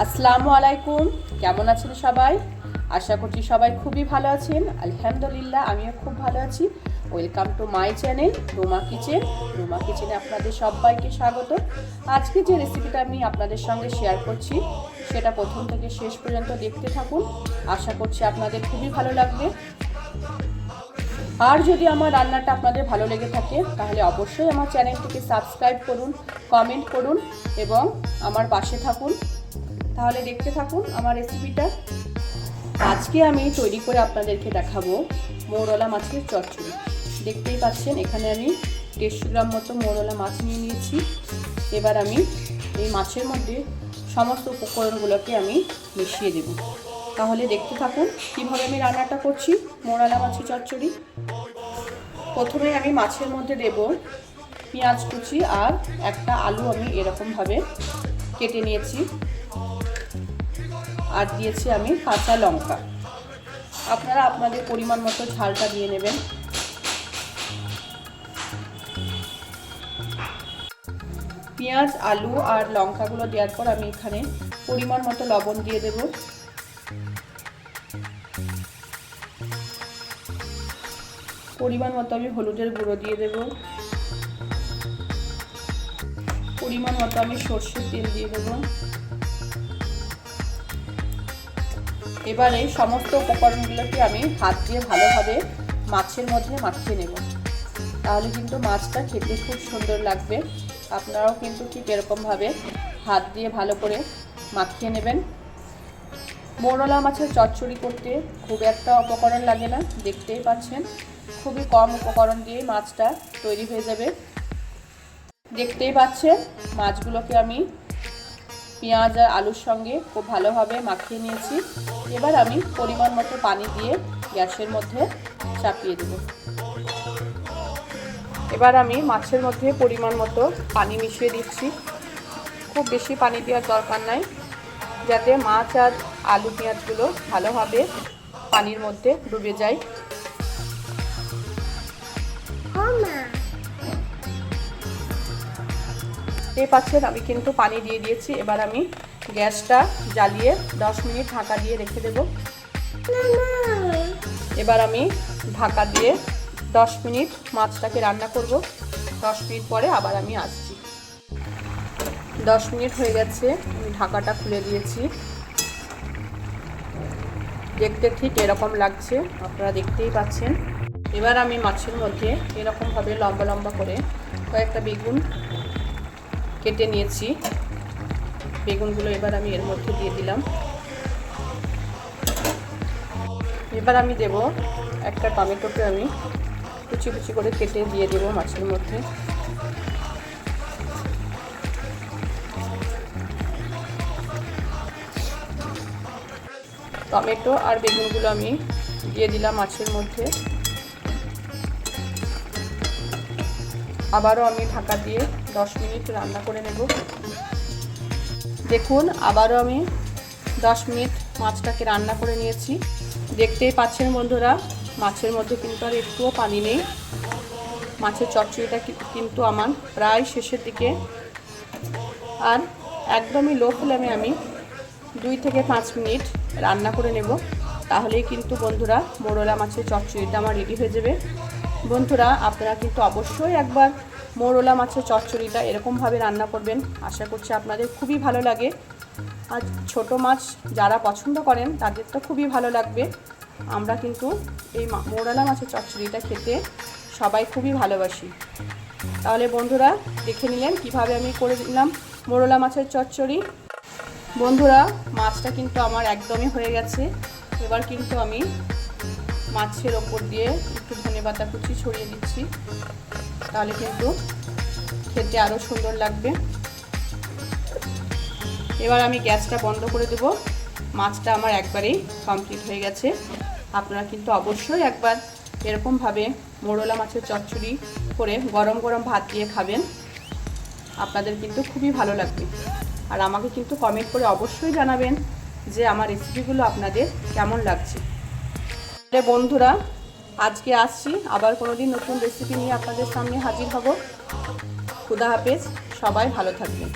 আসসালামু আলাইকুম। কেমন আছেন সবাই? আশা করছি সবাই খুবই ভালো আছেন। আলহামদুলিল্লাহ আমিও খুব ভালো আছি। Welcome to my channel Ruma kitchen. Ruma কিচেনে আপনাদের সবাইকে স্বাগত। আজকে যে রেসিপিটা আমি আপনাদের সঙ্গে শেয়ার করছি সেটা প্রথম থেকে শেষ পর্যন্ত দেখতে থাকুন। আশা করছি আপনাদের খুবই ভালো লাগবে। আর যদি আমার রান্নাটা আপনাদের ভালো লেগে থাকে তাহলে অবশ্যই আমার চ্যানেলটিকে সাবস্ক্রাইব করুন, কমেন্ট করুন এবং আমার পাশে থাকুন। তাহলে দেখতে থাকুন আমার রেসিপিটা। আজকে আমি তৈরি করে আপনাদেরকে দেখাবো মৌরলা মাছের চচ্চড়ি। দেখতেই পাচ্ছেন এখানে আমি 150 গ্রাম মতো মৌরলা মাছ নিয়ে নিয়েছি। এবার আমি এই মাছের মধ্যে সমস্ত উপকরণগুলোকে আমি মিশিয়ে দেব। তাহলে দেখতে থাকুন কীভাবে আমি রান্নাটা করছি মৌরলা মাছের চচ্চড়ি। প্রথমে আমি মাছের মধ্যে দেব পেঁয়াজ কুচি আর একটা আলু আমি এরকমভাবে কেটে নিয়েছি। আর দিয়েছি আমি কাঁচা লঙ্কা। আপনারা আপনাদের পরিমাণ মতো ঝালটা দিয়ে নেবেন। পেঁয়াজ আলু আর লঙ্কাগুলো দেওয়ার পর আমি এখানে পরিমাণ মতো লবণ দিয়ে দেব। পরিমাণ মতো আমি হলুদের গুঁড়ো দিয়ে দেব। পরিমাণ মতো আমি সরষের তেল দিয়ে দেব। এবারে সমস্ত উপকরণগুলোকে আমি হাত দিয়ে ভালোভাবে মাছের মধ্যে মাখিয়ে নেব। তাহলে কিন্তু মাছটা খেতে খুব সুন্দর লাগবে। আপনারাও কিন্তু ঠিক এরকমভাবে হাত দিয়ে ভালো করে মাখিয়ে নেবেন। মৌরলা মাছের চচ্চড়ি করতে খুব একটা উপকরণ লাগে না, দেখতেই পাচ্ছেন খুবই কম উপকরণ দিয়ে মাছটা তৈরি হয়ে যাবে। দেখতেই পাচ্ছেন মাছগুলোকে আমি পেঁয়াজ আর আলুর সঙ্গে খুব ভালোভাবে মাখিয়ে নিয়েছি। এবার আমি পরিমাণ মতো পানি দিয়ে গ্যাসের মধ্যে চাপিয়ে দেব। এবার আমি মাছের মধ্যে পরিমাণ মতো পানি মিশিয়ে দিচ্ছি। খুব বেশি পানি দেওয়ার দরকার নাই, যাতে মাছ আর আলু পেঁয়াজগুলো ভালোভাবে পানির মধ্যে ডুবে যায়। এই পাচ্ছেন আমি কিন্তু পানি দিয়ে দিয়েছি। এবার আমি গ্যাসটা জ্বালিয়ে 10 মিনিট ঢাকা দিয়ে রেখে দেব। এবার আমি ঢাকা দিয়ে 10 মিনিট মাছটাকে রান্না করব। 10 মিনিট পরে আবার আমি আসছি। 10 মিনিট হয়ে গেছে, আমি ঢাকাটা খুলে দিয়েছি। দেখতে ঠিক এরকম লাগছে, আপনারা দেখতেই পাচ্ছেন। এবার আমি মাছের মধ্যে এরকমভাবে লম্বা লম্বা করে কয়েকটা বেগুন কেটে নিয়েছি। বেগুনগুলো এবার আমি এর মধ্যে দিয়ে দিলাম। এবার আমি দেব একটা টমেটোকে আমি কুচি কুচি করে কেটে দিয়ে দেব মাছের মধ্যে। টমেটো আর বেগুনগুলো আমি দিয়ে দিলাম মাছের মধ্যে। আবারও আমি ঢাকা দিয়ে 10 মিনিট রান্না করে নেব। দেখুন আবারও আমি 10 মিনিট মাছটাকে রান্না করে নিয়েছি। দেখতেই পাচ্ছেন বন্ধুরা, মাছের মধ্যে কিন্তু আর একটুও পানি নেই। মাছের চচ্চড়িটা কিন্তু আমার প্রায় শেষের দিকে। আর একদমই লো ফ্লেমে আমি 2 থেকে 5 মিনিট রান্না করে নেব। তাহলেই কিন্তু বন্ধুরা মৌরলা মাছের চচ্চড়িটা আমার রেডি হয়ে যাবে। বন্ধুরা আপনারা কিন্তু অবশ্যই একবার মৌরলা মাছের চচ্চড়িটা এরকমভাবে রান্না করবেন। আশা করছি আপনাদের খুবই ভালো লাগে। আর ছোট মাছ যারা পছন্দ করেন তাদের তো খুবই ভালো লাগবে। আমরা কিন্তু এই মৌরলা মাছের চচ্চড়িটা খেতে সবাই খুবই ভালোবাসি। তাহলে বন্ধুরা দেখে নিলেন কিভাবে আমি করে দিলাম মৌরলা মাছের চচ্চড়ি। বন্ধুরা মাছটা কিন্তু আমার একদমই হয়ে গেছে। এবার কিন্তু আমি মাছের ওপর দিয়ে একটু ধনেপাতা কুচি ছড়িয়ে দিচ্ছি। তাহলে কিন্তু খেতে আরও সুন্দর লাগবে। এবার আমি গ্যাসটা বন্ধ করে দেব। মাছটা আমার একবারেই কমপ্লিট হয়ে গেছে। আপনারা কিন্তু অবশ্যই একবার এরকমভাবে মৌরলা মাছের চচ্চড়ি করে গরম গরম ভাত দিয়ে খাবেন। আপনাদের কিন্তু খুবই ভালো লাগবে। আর আমাকে কিন্তু কমেন্ট করে অবশ্যই জানাবেন যে আমার রেসিপিগুলো আপনাদের কেমন লাগছে। বন্ধুরা আজকে আসছি, আবার কোনো দিন নতুন রেসিপি নিয়ে আপনাদের সামনে হাজির হব। খুদা হাফেজ, সবাই ভালো থাকবেন।